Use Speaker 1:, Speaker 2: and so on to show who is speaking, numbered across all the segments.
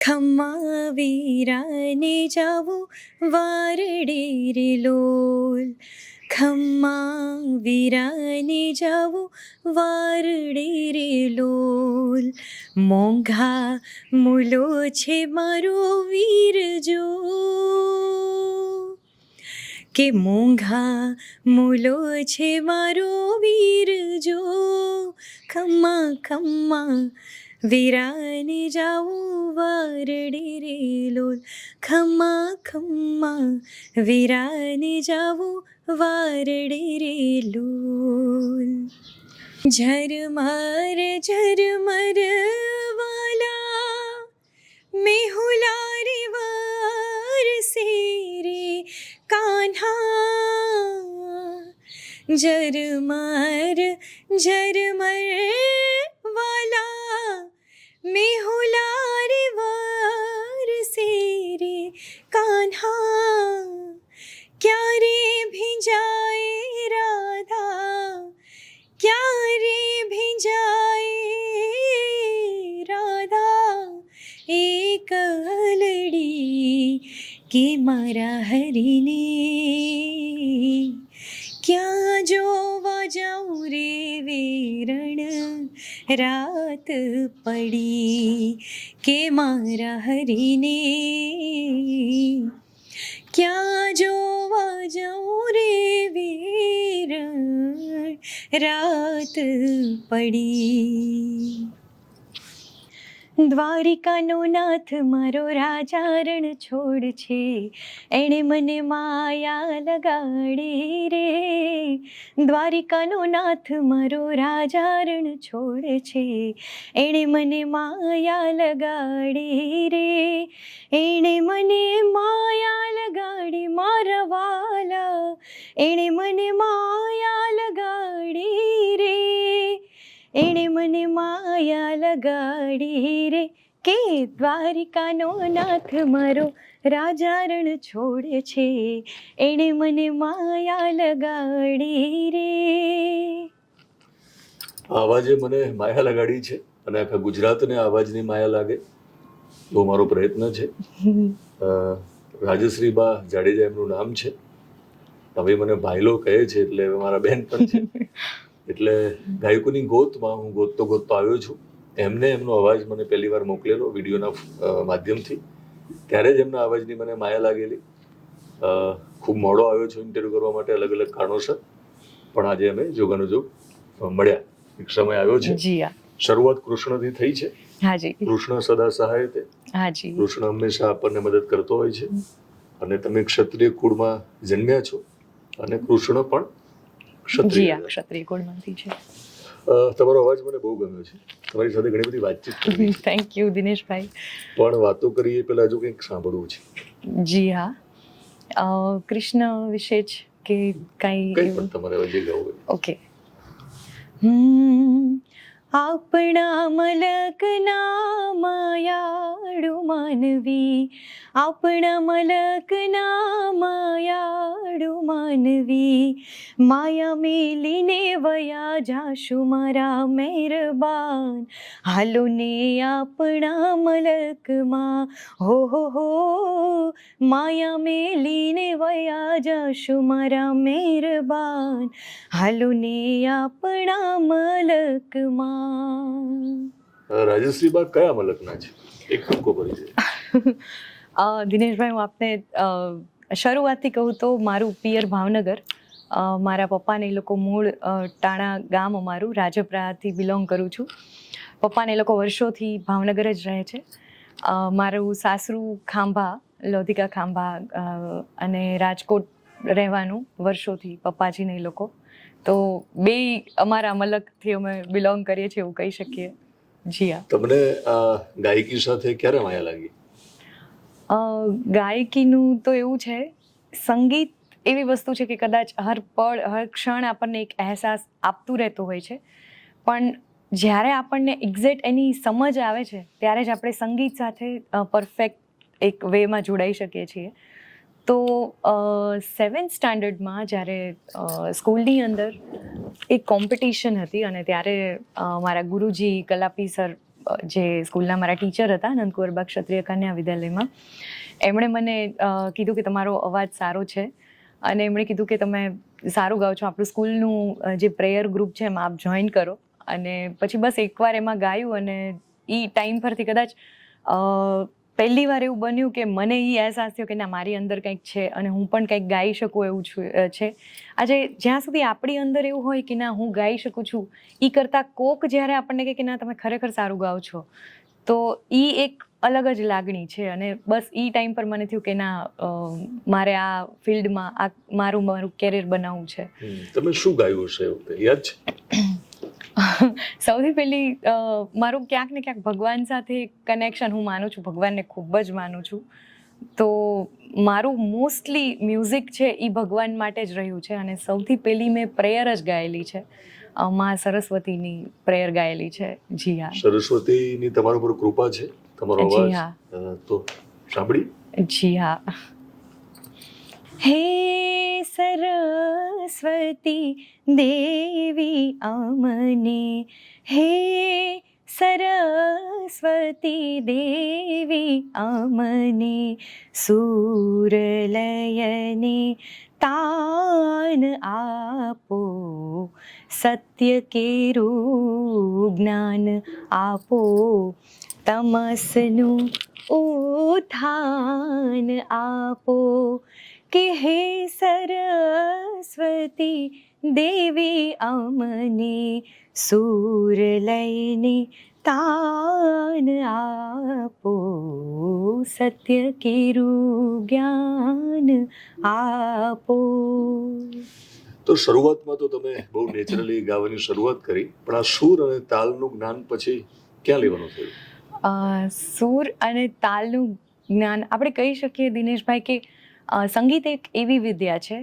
Speaker 1: ખમ્મા વીરાને જાવું વારડે રે લોલ, ખમ્મા વીરાને જાવું વારડે રે લોલ. મોંઘા મૂલો છે મારો વીર જો, કે મોંઘા મૂલો છે મારો વીર જો. ખમ્મા ખમ્મા વીરાને જાવું વારડે રે લોલ, ખમ્મા ખમ્મા વીરાને જાવું વારડે રે લોલ. ઝરમર ઝરમર વાલા મેહુલા રે વારસે રે કાન્હા. ઝરમર ઝરમર વાલા મેહુલા રે વારસે રે કાન્હા. ક્યારે ભીંજાય રાધા, ક્યારે ભીંજાય રાધા એક અલડી, કે મારા હરીને ક્યાં જોવા જાઉં રે વેરણ રાત પડી, કે મારા હરીને ક્યાં જોવા જાઉં રે વેરણ રાત પડી. દ્વારિકાનો નાથ મારો રાજા રણ છોડ છે, એણે મને માયા લગાડી રે. દ્વારિકાનો નાથ મારો રાજા રણ છોડ છે, એણે મને માયા લગાડી રે. એણે મને માયા લગાડી મારા વાલા, એણે મને માયા લગાડી રે. એણે મને માયા લગાડી રે, કે દ્વારિકાનો નાથ મારો રાજા રણ છોડ છે, એણે મને માયા લગાડી રે.
Speaker 2: આવાજે મને માયા લગાડી છે અને આખા ગુજરાતને આવાજની માયા લાગે એવો મારો પ્રયત્ન છે. રાજશ્રી બા જાડેજા એમનું નામ છે. હવે મને ભાઈલો કહે છે એટલે હવે મારા બેન પણ છે. એટલે ગાયકોની ગોતમાં હું ગોતતો આવ્યો છું. એમને એમનો અવાજ મને પહેલી વાર મોકલેલો વિડીયોના માધ્યમથી. ત્યારે જ એમના અવાજની મને માયા લાગેલી. ખૂબ મોડો આવ્યો છું ઇન્ટરવ્યૂ કરવા માટે અલગ અલગ કારણોસર, પણ આજે અમે જોગાનો જોગ મળ્યા. એક સમય આવ્યો છે. શરૂઆત કૃષ્ણથી થઈ છે.
Speaker 1: હાજી.
Speaker 2: કૃષ્ણ સદા સહાય તે.
Speaker 1: હાજી.
Speaker 2: કૃષ્ણ હંમેશા આપણને મદદ કરતો હોય છે. અને તમે ક્ષત્રિય કુળમાં જન્મ્યા છો અને કૃષ્ણ પણ
Speaker 1: ક્ષત્રિય કુળમાંથી છે.
Speaker 2: તમારો અવાજ મને બહુ ગમ્યો છે. તમારી સાથે ઘણી બધી વાતચીત કરી.
Speaker 1: Thank you Dineshbhai.
Speaker 2: પણ વાતો કરીએ પહેલા હજુ કંઈક સાંભળવું છે.
Speaker 1: જી હા, કૃષ્ણ વિશે જ કે કંઈ
Speaker 2: પણ તમારે જે ગાવું હોય.
Speaker 1: ઓકે. આપણા મલકના માયાળુ માનવી, આપણા મલકના માયાળુ માનવી, માયા મેલીને વયા જાશું મારા મહેરબાન. હાલો ને આપણા મલકમાં, હો હો માયા મેલીને વયા જાશું મારા મહેરબાન. હાલો ને આપણા મલકમાં.
Speaker 2: રાજશ્રી બા કયા મલકના છે? એક ટૂંકો પરિચય.
Speaker 1: દિનેશભાઈ, હું આપને શરૂઆતથી કહું તો મારું પિયર ભાવનગર. મારા પપ્પાને એ લોકો મૂળ ટાણા ગામ અમારું રાજપરાથી બિલોંગ કરું છું. પપ્પાને એ લોકો વર્ષોથી ભાવનગર જ રહે છે. મારું સાસરું ખાંભા, લોધિકા ખાંભા અને રાજકોટ રહેવાનું વર્ષોથી પપ્પાજીને એ લોકો. તો બે અમારા મલકથી અમે બિલોંગ કરીએ છીએ એવું કહી શકીએ. જી હા.
Speaker 2: તમને ગાયકી સાથે ક્યારે માયા લાગી?
Speaker 1: ગાયકીનું તો એવું છે, સંગીત એવી વસ્તુ છે કે કદાચ હર પળ હર ક્ષણ આપણને એક અહેસાસ આપતું રહેતું હોય છે, પણ જ્યારે આપણને એક્ઝેક્ટ એની સમજ આવે છે ત્યારે જ આપણે સંગીત સાથે પરફેક્ટ એક વેમાં જોડાઈ શકીએ છીએ. તો 7th સ્ટાન્ડર્ડમાં જ્યારે સ્કૂલની અંદર એક કોમ્પિટિશન હતી અને ત્યારે મારા ગુરુજી કલાપી સર જે સ્કૂલના મારા ટીચર હતા નંદકુંવરબા ક્ષત્રિય કન્યા વિદ્યાલયમાં, એમણે મને કીધું કે તમારો અવાજ સારો છે અને એમણે કીધું કે તમે સારું ગાઓ છો, આપણું સ્કૂલનું જે પ્રેયર ગ્રુપ છે એમાં આપ જોઈન કરો. અને પછી બસ એકવાર એમાં ગાયું અને એ ટાઈમ પરથી કદાચ પહેલી વાર એવું બન્યું કે મને એ અહેસાસ થયો કે ના, મારી અંદર કંઈક છે અને હું પણ કંઈક ગાઈ શકું એવું છે. આજે જ્યાં સુધી આપણી અંદર એવું હોય કે ના હું ગાઈ શકું છું, એ કરતાં કોક જ્યારે આપણને કહે કે ના તમે ખરેખર સારું ગાઓ છો, તો એ એક અલગ જ લાગણી છે. અને બસ એ ટાઈમ પર મને થયું કે ના, મારે આ ફિલ્ડમાં આ મારું કેરિયર બનાવવું છે.
Speaker 2: તમે શું ગાયું હશે એ વખતે યાદ છે?
Speaker 1: સૌથી પહેલી મારું ક્યાંક ને ક્યાંક ભગવાન સાથે કનેક્શન, હું માનું છું, ભગવાનને ખૂબ જ માનું છું, તો મારું મોસ્ટલી મ્યુઝિક છે એ ભગવાન માટે જ રહ્યું છે. અને સૌથી પહેલી મેં પ્રેયર જ ગાયેલી છે, મા સરસ્વતીની પ્રેયર ગાયેલી છે. જી હા.
Speaker 2: સરસ્વતીની તમારા પર કૃપા છે, તમારો
Speaker 1: જી
Speaker 2: અવાજ
Speaker 1: હા.
Speaker 2: તો સાંભળી.
Speaker 1: જી હા. હે સરસ્વતી દેવી અમને, હે સરસ્વતી દેવી અમને, સુરલયને તાન આપો, સત્ય કેરું જ્ઞાન આપો, તમસનું ઉત્થાન આપો, કે હે સરસ્વતી દેવી અમને, સૂર લઈને તાન આપો, સત્ય કેરું જ્ઞાન આપો.
Speaker 2: તો શરૂઆતમાં તો તમે બહુ નેચરલી ગાવાની શરૂઆત કરી, પણ આ સૂર અને તાલનું જ્ઞાન પછી ક્યાં લેવાનું થયું?
Speaker 1: સૂર અને તાલનું જ્ઞાન આપણે કહી શકીએ દિનેશભાઈ કે સંગીત એક એવી વિદ્યા છે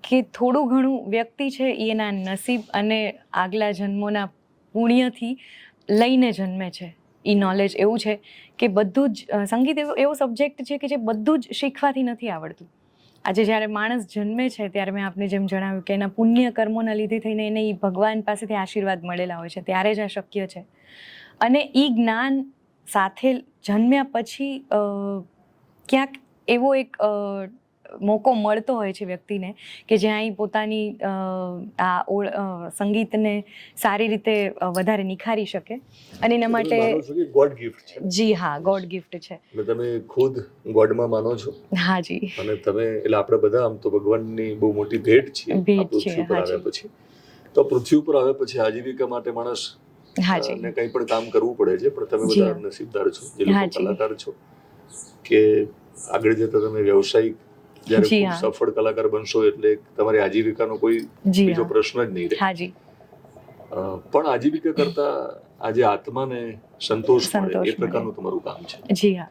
Speaker 1: કે થોડું ઘણું વ્યક્તિ છે એ એના નસીબ અને આગલા જન્મોના પુણ્યથી લઈને જન્મે છે. એ નોલેજ એવું છે કે બધું જ સંગીત એવો સબ્જેક્ટ છે કે જે બધું જ શીખવાથી નથી આવડતું. આજે જ્યારે માણસ જન્મે છે ત્યારે મેં આપને જેમ જણાવ્યું કે એના પુણ્ય કર્મોના લીધે થઈને એને એ ભગવાન પાસેથી આશીર્વાદ મળેલા હોય છે, ત્યારે જ આ શક્ય છે. અને એ જ્ઞાન સાથે જન્મ્યા પછી ક્યાંક એવો એક મોકો મળતો હોય છે વ્યક્તિને કે જ્યાં એ પોતાની સંગીતને સારી રીતે વધારે નિખારી શકે. અને એના માટે
Speaker 2: ગોડ ગિફ્ટ છે.
Speaker 1: જી હા, ગોડ ગિફ્ટ છે.
Speaker 2: તમે ખુદ ગોડમાં માનો છો?
Speaker 1: હા જી.
Speaker 2: અને તમે એટલે આપણે બધા આમ તો ભગવાનની બહુ મોટી ભેટ છીએ આ પૃથ્વી પર આવ્યા પછી. તો પૃથ્વી પર આવ્યા પછી આજીવિકા માટે માણસ ને કંઈ પણ કામ કરવું પડે છે, પણ તમે બધા નસીબદાર છો જે લોકો કલાકાર છો કે આગળ જતા તમે વ્યવસાયિક જ્યારે ખૂબ સફળ કલાકાર બનશો એટલે તમારી આજીવિકાનો કોઈ બીજો પ્રશ્ન જ નહીં રહે. પણ આજીવિકા કરતા આજે આત્માને સંતોષ મળે એ પ્રકારનું તમારું કામ છે.
Speaker 1: જી હા.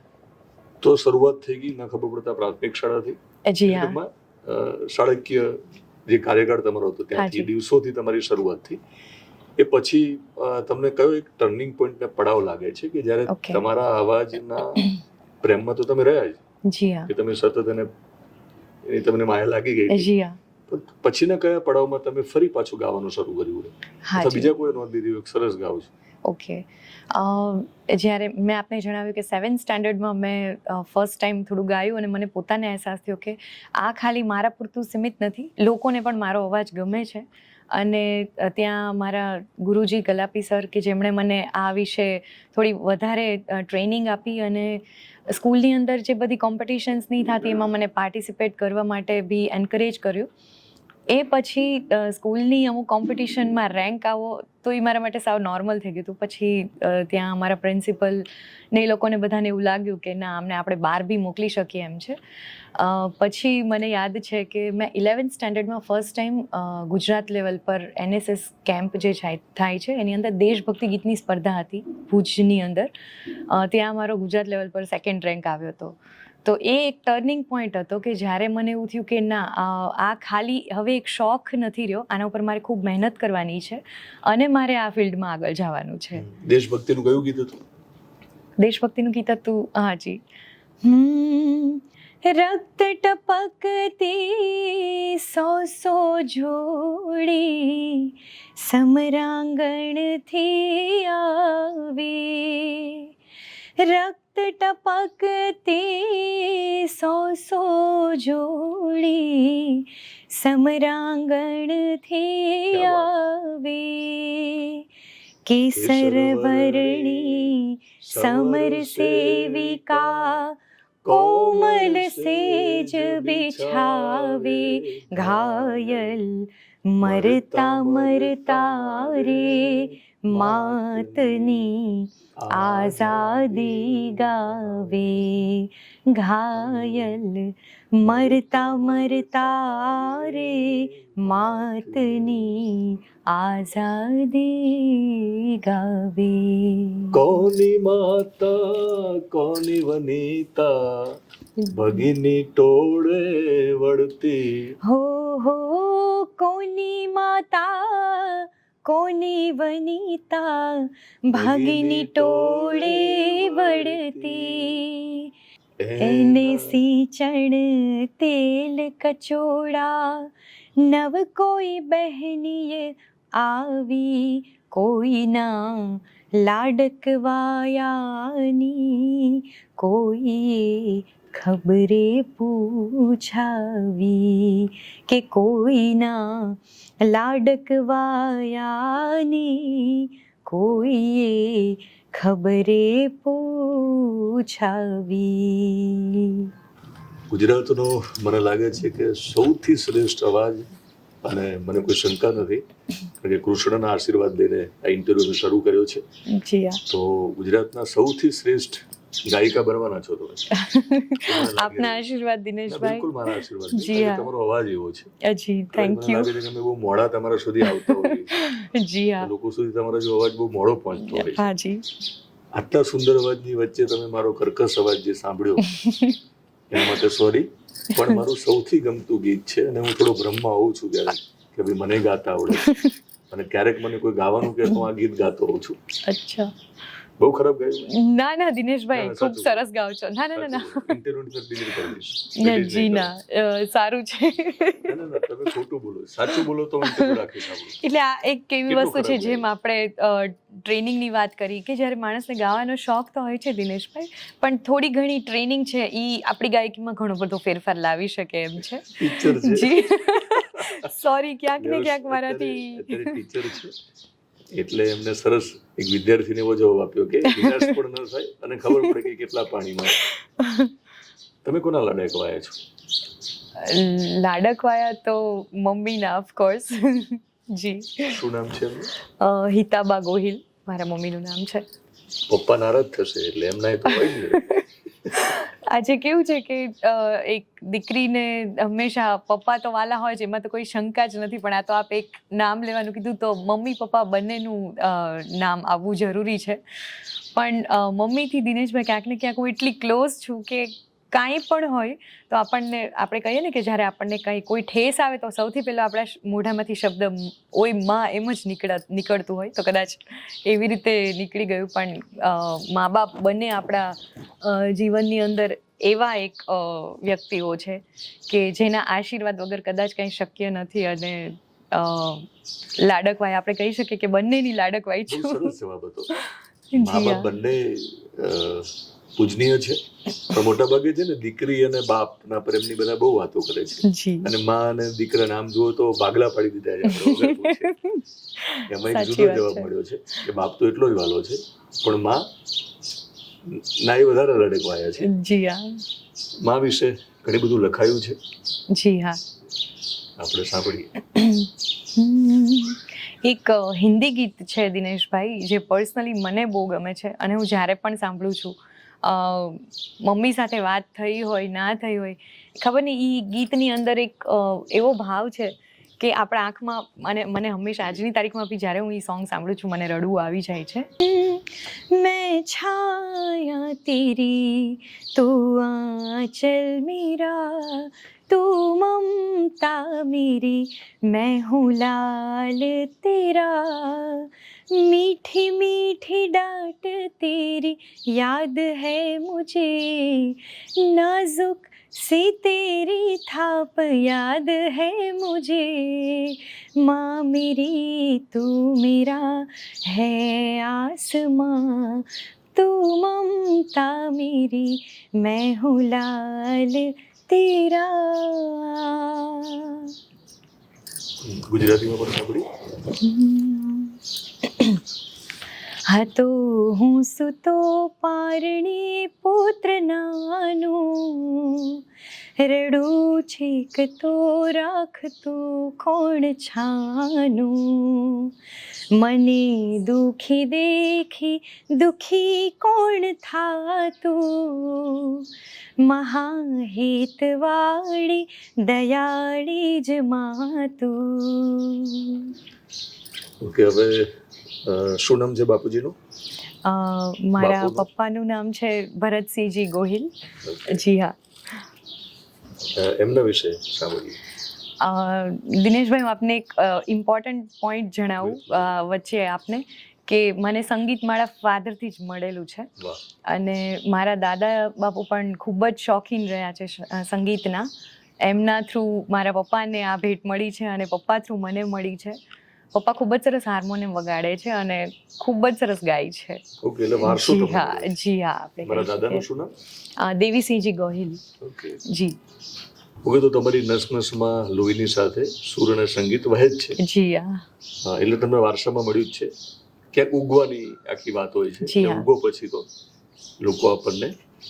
Speaker 2: તો શરૂઆત થઈ ગઈ ન ખબર પડતા પ્રાથમિક શાળાથી.
Speaker 1: જી હા.
Speaker 2: શાળાકીય જે કાર્યકાળ તમારો હતો ત્યાંથી દિવસોથી તમારી શરૂઆત થઈ. એ પછી તમને કયો એક ટર્નિંગ પોઈન્ટ ને પડાવ લાગે છે કે જ્યારે તમારા અવાજના પ્રેમમાં તો તમે રહ્યા જ,
Speaker 1: જી હા,
Speaker 2: કે તમે સતત એને તમને માયા લાગી ગઈ,
Speaker 1: જી હા,
Speaker 2: પછીના કયા પડાવમાં તમે ફરી પાછું ગાવાનું શરૂ કર્યું અથવા બીજા કોઈ નોંધ લીધી એક સરસ ગાવ છે?
Speaker 1: ઓકે. જ્યારે મેં આપને જણાવ્યું કે 7th સ્ટાન્ડર્ડમાં મેં ફર્સ્ટ ટાઈમ થોડું ગાયું અને મને પોતાને અહેસાસ થયો કે આ ખાલી મારા પૂરતું સીમિત નથી, લોકોને પણ મારો અવાજ ગમે છે. અને ત્યાં મારા ગુરુજી કલાપી સર કે જેમણે મને આ વિશે થોડી વધારે ટ્રેનિંગ આપી અને સ્કૂલની અંદર જે બધી કોમ્પિટિશન્સ નહીં થતી એમાં મને પાર્ટિસિપેટ કરવા માટે બી એન્કરેજ કર્યું. એ પછી સ્કૂલની અમુક કોમ્પિટિશનમાં રેન્ક આવો તો એ મારા માટે સાવ નોર્મલ થઈ ગયું હતું. પછી ત્યાં અમારા પ્રિન્સિપલ ને એ લોકોને બધાને એવું લાગ્યું કે ના, આમને આપણે બહાર બી મોકલી શકીએ એમ છે. પછી મને યાદ છે કે મેં 11th સ્ટાન્ડર્ડમાં ફર્સ્ટ ટાઈમ ગુજરાત લેવલ પર NSS કેમ્પ જે થાય છે એની અંદર દેશભક્તિ ગીતની સ્પર્ધા હતી ભુજની અંદર. ત્યાં મારો ગુજરાત લેવલ પર 2nd રેન્ક આવ્યો હતો. તો એ એક ટર્નિંગ પોઈન્ટ હતો કે જ્યારે મને એવું થયું કે ના, આ ખાલી હવે એક શોખ નથી રહ્યો, આના ઉપર મારે ખૂબ મહેનત કરવાની છે અને મારે આ ફિલ્ડમાં આગળ જવાનું છે.
Speaker 2: દેશભક્તિનું કયું ગીત હતું?
Speaker 1: દેશભક્તિનું ગીત હતું, હા જી, રક્ત ટપકતી સો સો જોડી સમરાંગણથી આવે, રક્ત ટપકતી સો સો જોડી સમરાંગણથી આવે, કેસર વર્ણી સમર સેવિકા કોમલ સેજ બિછાવે, ઘાયલ મરતા મરતા રે માતની આઝાદી ગાવે, ઘાયલ મરતા મરતા રે માતની આઝાદી ગાવે.
Speaker 2: કોની માતા કોની વનિતા ભગીની ટોળે વળતી,
Speaker 1: હો કોની માતા કોની વનિતા ભગીની ટોળે વળતી, એને સિંચણ તેલ કચોડા નવ કોઈ બહેનીએ આવી, કોઈના લાડકવાયાની કોઈએ ખબરે પૂછાવી, કે કોઈના લાડકવાયાની કોઈએ ખબરે પૂછાવી.
Speaker 2: ગુજરાતનો મને લાગે છે કે સૌથી શ્રેષ્ઠ અવાજ, અને મને કોઈ શંકા નથી કારણ કે કૃષ્ણના આશીર્વાદ લઈને આ ઇન્ટરવ્યુ શરૂ કર્યો છે.
Speaker 1: જી હા,
Speaker 2: તો ગુજરાતના સૌથી શ્રેષ્ઠ ગાયિકા બનવાના છો તમે.
Speaker 1: આપના આશીર્વાદ દિનેશભાઈ.
Speaker 2: બિલકુલ મારા આશીર્વાદ છે.
Speaker 1: જી હા.
Speaker 2: તમારો અવાજ એવો છે.
Speaker 1: જી થેન્ક
Speaker 2: મને
Speaker 1: યુ.
Speaker 2: લાગે છે કે અમે બહુ મોડા તમારા સુધી આવતા હોઈએ.
Speaker 1: જી હા,
Speaker 2: લોકો સુધી તમારો જો અવાજ બહુ મોડો પહોંચતો હોય છે.
Speaker 1: હા જી.
Speaker 2: આટલા સુંદર અવાજની વચ્ચે તમે મારો કર્કશ અવાજ જે સાંભળ્યો એના માટે સોરી, પણ મારું સૌથી ગમતું ગીત છે અને હું થોડો ભ્રમમાં હોઉં છું ક્યારેક કે ભાઈ મને ગાતા આવડે અને ક્યારેક મને કોઈ ગાવાનું કહે તો હું આ ગીત ગાતો હોઉં છું.
Speaker 1: અચ્છા,
Speaker 2: બહુ ખરાબ ગાયું?
Speaker 1: ના ના દિનેશભાઈ,
Speaker 2: ના,
Speaker 1: ખૂબ
Speaker 2: સાચું.
Speaker 1: સરસ ગાઓ છો. ના ના ના ના
Speaker 2: ઇન્ટરવ્યુ ડિલીટ કરી દઈશ.
Speaker 1: ના,
Speaker 2: Delete
Speaker 1: જી
Speaker 2: નહીં
Speaker 1: ના, સારું છે.
Speaker 2: કરું. ના, તમે ખોટું બોલો, સાચું બોલો તો હું ઇન્ટરવ્યુ રાખીશ આપણું.
Speaker 1: એટલે આ એક એવી
Speaker 2: કેટલું
Speaker 1: વસ્તુ છે
Speaker 2: ખરાબ
Speaker 1: જેમ આપણે ટ્રેનિંગની વાત કરી કે જ્યારે માણસને ગાવાનો શોખ તો હોય છે દિનેશભાઈ, પણ થોડી ઘણી ટ્રેનિંગ છે એ આપણી ગાયકીમાં ઘણો બધો ફેરફાર લાવી શકે એમ છે.
Speaker 2: ટીચર છે.
Speaker 1: જી સોરી, ક્યાંક ને ક્યાંક મારાથી
Speaker 2: અત્યારે ટીચર છે એટલે એમને સરસ એક વિદ્યાર્થીને એવો જવાબ આપ્યો કે નિરાશ પણ ન થાય અને ખબર પડે કે કેટલા પાણીમાં. તમે કોના લાડકવાયા છો?
Speaker 1: લાડકવાયા તો મમ્મીના ઓફકોર્સ. જી.
Speaker 2: શું નામ છે એમનું?
Speaker 1: હિતાબા ગોહિલ મારા મમ્મીનું નામ છે.
Speaker 2: પપ્પા નારાજ થશે એટલે એમના એ તો હોય જ ને.
Speaker 1: આજે કેવું છે કે એક દીકરીને હંમેશા પપ્પા તો વાલા હોય છે, એમાં તો કોઈ શંકા જ નથી, પણ આ તો આપ એક નામ લેવાનું કીધું તો મમ્મી પપ્પા બંનેનું નામ આવવું જરૂરી છે. પણ મમ્મીથી દિનેશભાઈ ક્યાંક ને ક્યાંક હું એટલી ક્લોઝ છું કે કાંઈ પણ હોય તો આપણે કહીએ ને કે જ્યારે આપણને કંઈ કોઈ ઠેસ આવે તો સૌથી પહેલાં આપણા મોઢામાંથી શબ્દ ઓય માં એમ જ નીકળતું હોય, તો કદાચ એવી રીતે નીકળી ગયું. પણ મા બાપ બંને આપણા જીવનની અંદર એવા એક વ્યક્તિઓ છે કે જેના આશીર્વાદ વગર કદાચ કંઈ શક્ય નથી. અને લાડકવાઈ આપણે કહી શકીએ કે બંનેની લાડકવાઈ
Speaker 2: બહુ
Speaker 1: છું.
Speaker 2: સરસ જવાબ હતો.
Speaker 1: જી
Speaker 2: મા બાપ
Speaker 1: હા.
Speaker 2: બંને પૂજનીય છે, પણ મોટા ભાગે છે ને દીકરી અને બાપના પ્રેમની બધા બહુ વાતો કરે છે,
Speaker 1: જી
Speaker 2: અને માં અને દીકરા નામ જુઓ તો ભાગલા પાડી દીધા છે આપણે વગર પૂછે. એમાં એક
Speaker 1: સાચી
Speaker 2: જુદો
Speaker 1: વાત
Speaker 2: જવાબ
Speaker 1: છે.
Speaker 2: મળ્યો છે કે બાપ તો એટલો જ વાલો છે પણ માં ના એ વધારે લડકવાયા છે.
Speaker 1: જી હા.
Speaker 2: માં વિશે ઘણી બધું લખાયું છે,
Speaker 1: જી હા.
Speaker 2: આપણે સાંભળીએ.
Speaker 1: એક હિન્દી ગીત છે દિનેશભાઈ જે પર્સનલી મને બહુ ગમે છે, અને હું જ્યારે પણ સાંભળું છું મમ્મી સાથે વાત થઈ હોય ના થઈ હોય ખબર નહીં, એ ગીતની અંદર એક એવો ભાવ છે કે આપણા આંખમાં, મને હંમેશા આજની તારીખમાં બી જ્યારે હું એ સોંગ સાંભળું છું મને રડવું આવી જાય છે. મેં છાયા તેરી તું આંચલ મેરા तू ममता मेरी मैं हूँ लाल तेरा, मीठी मीठी डांट तेरी याद है मुझे, नाजुक सी तेरी थाप याद है मुझे, माँ मेरी तू मेरा है आसमां, तू ममता मेरी मैं हूँ लाल तेરા.
Speaker 2: ગુજરાતીમાં પણ સાંભળી.
Speaker 1: હા તો હું સુતો પારણી પુત્ર નાનું, રડું છેક તો રાખતું કોણ છાનું, મને દુખી દેખી દુખી કોણ થાતું, મહાહેતવાળી દયાળી જ માતું.
Speaker 2: ઓકે, હવે શું નામ છે બાપુજીનું?
Speaker 1: મારા
Speaker 2: બાપુનું?
Speaker 1: પપ્પાનું નામ છે ભરતસિંહજી ગોહિલ. જી હા.
Speaker 2: એમના વિશે સાંભળીએ.
Speaker 1: દિનેશભાઈ, હું આપને એક ઇમ્પોર્ટન્ટ પોઈન્ટ જણાવું વચ્ચે આપને, કે મને સંગીત મારા ફાધરથી જ મળેલું છે.
Speaker 2: વાહ.
Speaker 1: અને મારા દાદા બાપુ પણ ખૂબ જ શોખીન રહ્યા છે સંગીતના. એમના થ્રુ મારા પપ્પાને આ ભેટ મળી છે અને પપ્પા થ્રુ મને મળી છે. પપ્પા ખૂબ જ સરસ હાર્મોનિયમ વગાડે છે અને ખૂબ જ સરસ ગાય છે.
Speaker 2: ઓકે, એટલે વારસો
Speaker 1: જી
Speaker 2: તમને
Speaker 1: હા,
Speaker 2: મળ્યો.
Speaker 1: જી હા. આપણે
Speaker 2: મારા
Speaker 1: કહી
Speaker 2: દાદાનું
Speaker 1: શકીએ.
Speaker 2: શું નામ?
Speaker 1: દેવીસિંહજી ગોહિલ.
Speaker 2: ઓકે.
Speaker 1: જી
Speaker 2: ઓકે, તો તમારી નસમાં લોહીની સાથે સુર અને સંગીત વહે જ છે.
Speaker 1: જી હા.
Speaker 2: હા, એટલે તમને વારસામાં મળ્યું જ છે. ક્યાંક ઉગવાની આખી વાત હોય છે.
Speaker 1: જી
Speaker 2: કે
Speaker 1: હા.
Speaker 2: ઉગો પછી તો લોકો આપણને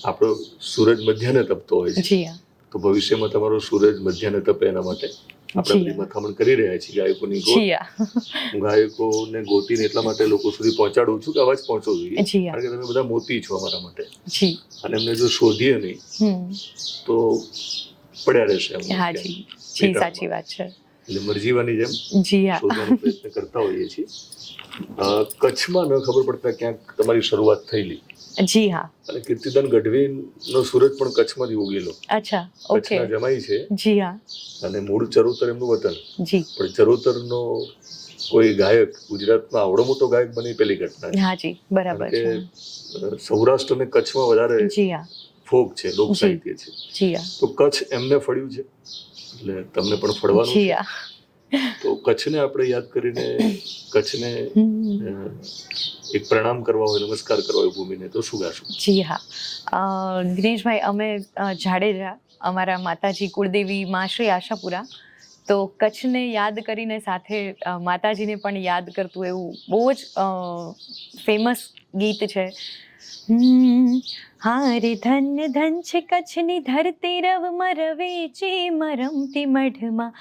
Speaker 2: આપણો સૂરજ મધ્યાહ્ને તપતો હોય છે.
Speaker 1: જી હા.
Speaker 2: તો ભવિષ્યમાં તમારો સૂરજ મધ્યાહને તપે એના માટે આપણે
Speaker 1: જી
Speaker 2: બધી
Speaker 1: હા.
Speaker 2: મથામણ કરી રહ્યા છીએ ગાયકોની ગોત.
Speaker 1: જી હા.
Speaker 2: હું ગાયકોને ગોતીને એટલા માટે લોકો સુધી પહોંચાડું છું કે અવાજ પહોંચવો જોઈએ.
Speaker 1: જી હા.
Speaker 2: કારણ કે તમે બધા મોતી છો અમારા માટે.
Speaker 1: જી.
Speaker 2: અને એમને જો શોધીએ નહીં તો પડ્યા રહેશે એમ
Speaker 1: હા
Speaker 2: ક્યાંક
Speaker 1: જી. જી,
Speaker 2: પેટાળમાં.
Speaker 1: સાચી વાત છે.
Speaker 2: એટલે મરજીવાની જેમ
Speaker 1: જી હા.
Speaker 2: શોધવાનો પ્રયત્ન કરતા હોઈએ છીએ. કચ્છમાં ન ખબર પડતા ક્યાંક તમારી શરૂઆત થયેલી.
Speaker 1: જી હા.
Speaker 2: અને કીર્તિદાન ગઢવીનો સૂરજ પણ કચ્છમાંથી ઉગેલો.
Speaker 1: અચ્છા, ઓકે.
Speaker 2: કચ્છના જમાઈ છે
Speaker 1: જી હા.
Speaker 2: અને મૂળ ચરોતર એમનું વતન.
Speaker 1: જી.
Speaker 2: પણ ચરોતરનો કોઈ ગાયક ગુજરાતમાં આવડો મોટો ગાયક બની પેલી ઘટના છે.
Speaker 1: હા જી, બરાબર
Speaker 2: કારણ
Speaker 1: છે.
Speaker 2: કે સૌરાષ્ટ્ર અને કચ્છમાં વધારે
Speaker 1: જી હા.
Speaker 2: ફોક છે, લોક
Speaker 1: જી.
Speaker 2: સાહિત્ય છે.
Speaker 1: જી હા.
Speaker 2: તો કચ્છ એમને ફળ્યું છે, એટલે તમને પણ ફળવાનું
Speaker 1: જી
Speaker 2: છે.
Speaker 1: હા.
Speaker 2: તો કચ્છને આપણે યાદ કરીને કચ્છને
Speaker 1: હમ.
Speaker 2: એક પ્રણામ કરવા હોય, નમસ્કાર કરવા હોય ભૂમિને, તો શું ગાશું?
Speaker 1: જી હા. દિનેશભાઈ, અમે જાડેજા, અમારા માતાજી કુળદેવી મા શ્રી આશાપુરા, તો કચ્છને યાદ કરીને સાથે માતાજીને પણ યાદ કરતું એવું બહુ જ ફેમસ ગીત છે. હારે ધન્ય ધન છે કચ્છની ધરતી, રવમાં રવે છે મરમતી મઢમાં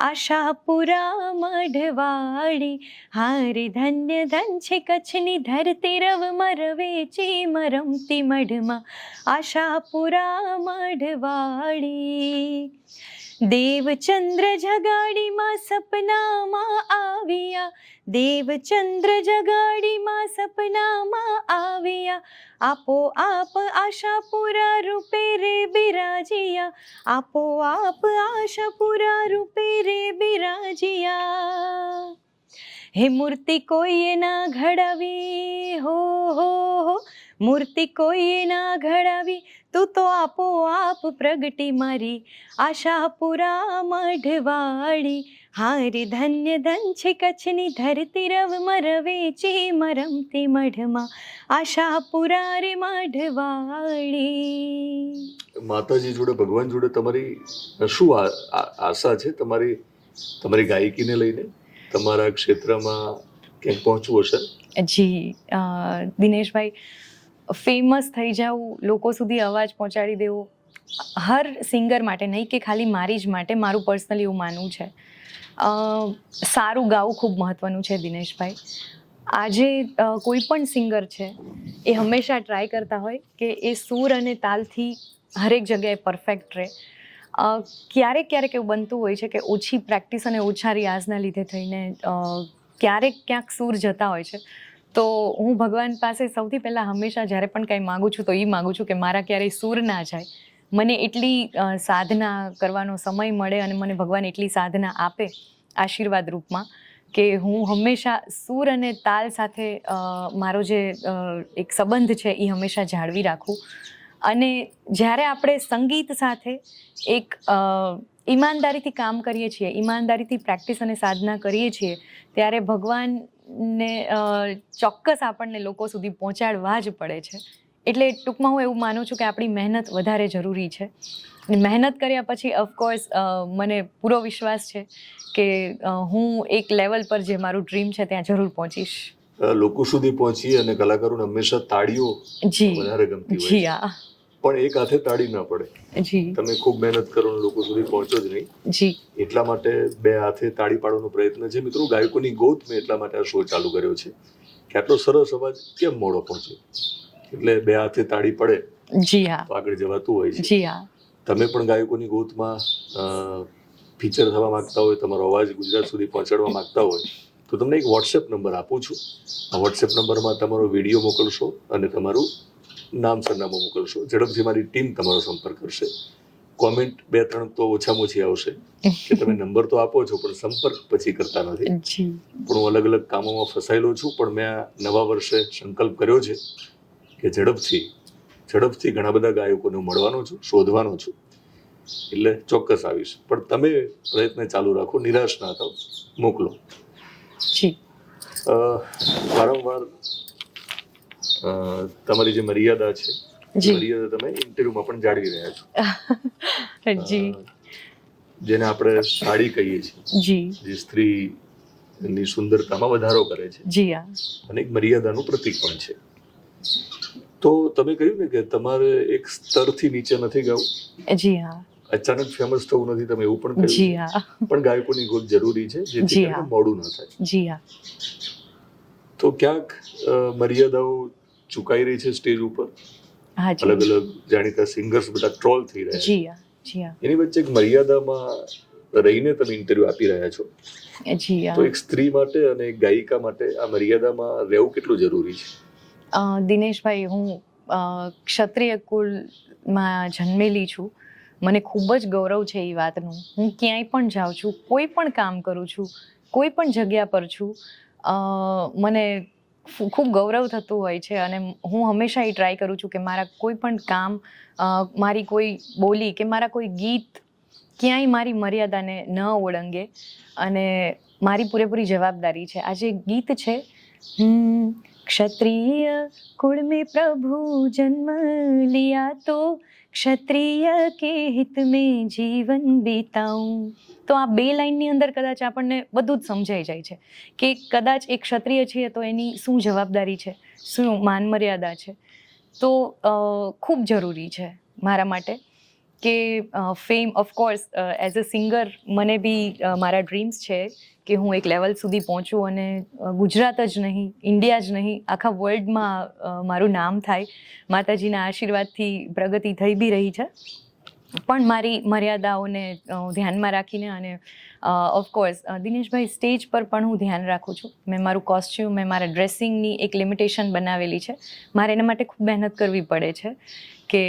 Speaker 1: આશાપુરા મઢવાળી. હારે ધન્ય ધન છે કચ્છની ધરતી, રવમાં રવે છે મરમતી મઢમાં આશાપુરા મઢવાળી. દેવચંદ્ર જગાડીમાં સપનામાં આવ્યા, દેવચંદ્ર જગાડીમાં સપનામાં આવ્યા, આપો આપ આશાપુરા રૂપે રે બિરાજિયા, આપો આપ આશાપુરા રૂપે રે બિરાજિયા. હે મૂર્તિ કોઈએ ના ઘડાવી, હો હો હો, મૂર્તિ કોઈએ ના ઘડાવી, તું તો આપો આપ પ્રગટી મારી આશાપુરા મઢવાળી. હારે ધન્ય ધન છે કચ્છની ધરતી, રવમાં રવે છે મરમતી મઢમાં આશાપુરા રે મઢવાળી.
Speaker 2: માતાજી જોડે, ભગવાન જોડે તમારી શું આશા છે તમારી ગાયકીને લઈને? તમારા ક્ષેત્રમાં ક્યાંક પહોંચવું હશે?
Speaker 1: જી દિનેશભાઈ, ફેમસ થઈ જાઉં, લોકો સુધી અવાજ પહોંચાડી દેવો, હર સિંગર માટે નહીં કે ખાલી મારી જ માટે, મારું પર્સનલી એવું માનવું છે. સારું ગાવું ખૂબ મહત્ત્વનું છે દિનેશભાઈ. આજે કોઈ પણ સિંગર છે એ હંમેશા ટ્રાય કરતા હોય કે એ સૂર અને તાલથી હરેક જગ્યાએ પરફેક્ટ રહે. ક્યારેક ક્યારેક એવું બનતું હોય છે કે ઓછી પ્રેક્ટિસ અને ઓછા રિયાઝના લીધે થઈને ક્યારેક ક્યાંક સૂર જતા હોય છે. તો હું ભગવાન પાસે સૌથી પહેલાં હંમેશા જ્યારે પણ કંઈ માગું છું તો એ માગું છું કે મારા ક્યારેય સૂર ના જાય, મને એટલી સાધના કરવાનો સમય મળે અને મને ભગવાન એટલી સાધના આપે આશીર્વાદ રૂપમાં કે હું હંમેશા સૂર અને તાલ સાથે મારો જે એક સંબંધ છે એ હંમેશા જાળવી રાખું. અને જ્યારે આપણે સંગીત સાથે એક ઈમાનદારીથી કામ કરીએ છીએ, ઈમાનદારીથી પ્રેક્ટિસ અને સાધના કરીએ છીએ, ત્યારે ભગવાનને ચોક્કસ આપણને લોકો સુધી પહોંચાડવા જ પડે છે. એટલે ટૂંકમાં હું એવું માનું છું કે આપણી મહેનત વધારે જરૂરી છે. મહેનત કર્યા પછી ઓફકોર્સ મને પૂરો વિશ્વાસ છે કે હું એક લેવલ પર જે મારું ડ્રીમ છે ત્યાં જરૂર પહોંચીશ.
Speaker 2: લોકો સુધી પહોંચી અને કલાકારોને હંમેશા તાળીઓ વધારે ગમતી હોય.
Speaker 1: જી હા.
Speaker 2: પણ એક હાથે તાળી ના પડે.
Speaker 1: જી.
Speaker 2: તમે ખૂબ મહેનત કરો અને લોકો સુધી પહોંચો જ નહીં.
Speaker 1: જી.
Speaker 2: એટલા માટે બે હાથે તાળી પાડવાનો પ્રયત્ન છે. મિત્રો, ગાયકોની ગોત મેં એટલા માટે આ શો ચાલુ કર્યો છે કે આટલો સરસ અવાજ કેમ મોડો પહોંચે, એટલે બે હાથે તાળી પડે.
Speaker 1: જી હા.
Speaker 2: તો આગળ જવાતું હોય છે.
Speaker 1: જી હા.
Speaker 2: તમે પણ ગાયકોની ગોતમાં ફીચર થવા માંગતા હોય, તમારો અવાજ ગુજરાત સુધી પહોંચાડવા માંગતા હોય, તો તમને એક વોટ્સએપ નંબર આપું છું. આ વોટ્સએપ નંબરમાં તમારો વિડીયો મોકલશો અને તમારું નામ સરનામું મોકલશો. ઝડપથી મારી ટીમ તમારો સંપર્ક કરશે. કોમેન્ટ 2-3 તો ઓછામાં ઓછી આવશે કે તમે નંબર તો આપો છો પણ સંપર્ક પછી કરતા નથી. પણ હું અલગ અલગ કામોમાં ફસાયેલો છું, પણ મેં આ નવા વર્ષે સંકલ્પ કર્યો છે કે ઝડપથી ઘણા બધા ગાયકોને મળવાનો છું, શોધવાનો છું. એટલે ચોક્કસ આવીશ. પણ તમે પ્રયત્ન ચાલુ રાખો, નિરાશ ના થાવ, મોકલો. વારંવાર તમારી જે મર્યાદા છે, મર્યાદા તમે ઇન્ટરવ્યુમાં પણ જાળવી રહ્યા છો. જેને આપણે સાડી કહીએ છીએ, જે સ્ત્રીની સુંદરતામાં વધારો કરે છે અને એક મર્યાદાનું પ્રતીક પણ છે. તો તમે કહ્યું ને કે તમારે એક સ્તરથી નીચે નથી ગાવું.
Speaker 1: જી હા.
Speaker 2: અચાનક ફેમસ થવું નથી, તમે એવું પણ કહ્યું. જી હા. પણ ગાયકોની ગોત જરૂરી છે જેથી કરીને મોડું ન થાય.
Speaker 1: જી હા.
Speaker 2: તો ક્યાંક મર્યાદાઓ ચુકાઈ રહી છે સ્ટેજ ઉપર. અલગ અલગ જાણીતા સિંગર્સ બધા ટ્રોલ થઈ રહ્યા છે. એની વચ્ચે એક મર્યાદામાં રહીને તમે ઇન્ટરવ્યુ આપી રહ્યા છો. તો એક સ્ત્રી માટે અને એક ગાયિકા માટે આ મર્યાદામાં રહેવું કેટલું જરૂરી છે?
Speaker 1: દિનેશભાઈ, હું ક્ષત્રિય કુળમાં જન્મેલી છું. મને ખૂબ જ ગૌરવ છે એ વાતનું. હું ક્યાંય પણ જાઉં છું, કોઈ પણ કામ કરું છું, કોઈ પણ જગ્યા પર છું, મને ખૂબ ગૌરવ થતું હોય છે. અને હું હંમેશા એ ટ્રાય કરું છું કે મારા કોઈ પણ કામ, મારી કોઈ બોલી કે મારા કોઈ ગીત ક્યાંય મારી મર્યાદાને ન ઓળંગે. અને મારી પૂરેપૂરી જવાબદારી છે. આ જે ગીત છે, क्षत्रिय कुल में प्रभु जन्म लिया तो क्षत्रिय के हित में जीवन बीताऊं. તો આ બે લાઈનની અંદર કદાચ આપણને બધું જ સમજાઈ જાય છે કે કદાચ એક ક્ષત્રિય છીએ તો એની શું જવાબદારી છે, શું માન મર્યાદા છે. તો ખૂબ જરૂરી છે મારા માટે કે fame, of course as a singer મને બી મારા ડ્રીમ્સ છે કે હું એક લેવલ સુધી પહોંચું અને ગુજરાત જ નહીં, ઇન્ડિયા જ નહીં, આખા વર્લ્ડમાં મારું નામ થાય. માતાજીના આશીર્વાદથી પ્રગતિ થઈ બી રહી છે. પણ મારી મર્યાદાઓને ધ્યાનમાં રાખીને અને ઓફકોર્સ દિનેશભાઈ, સ્ટેજ પર પણ હું ધ્યાન રાખું છું. મેં મારું કોસ્ચ્યુમ, મેં મારા ડ્રેસિંગની એક લિમિટેશન બનાવેલી છે. મારે એના માટે ખૂબ મહેનત કરવી પડે છે કે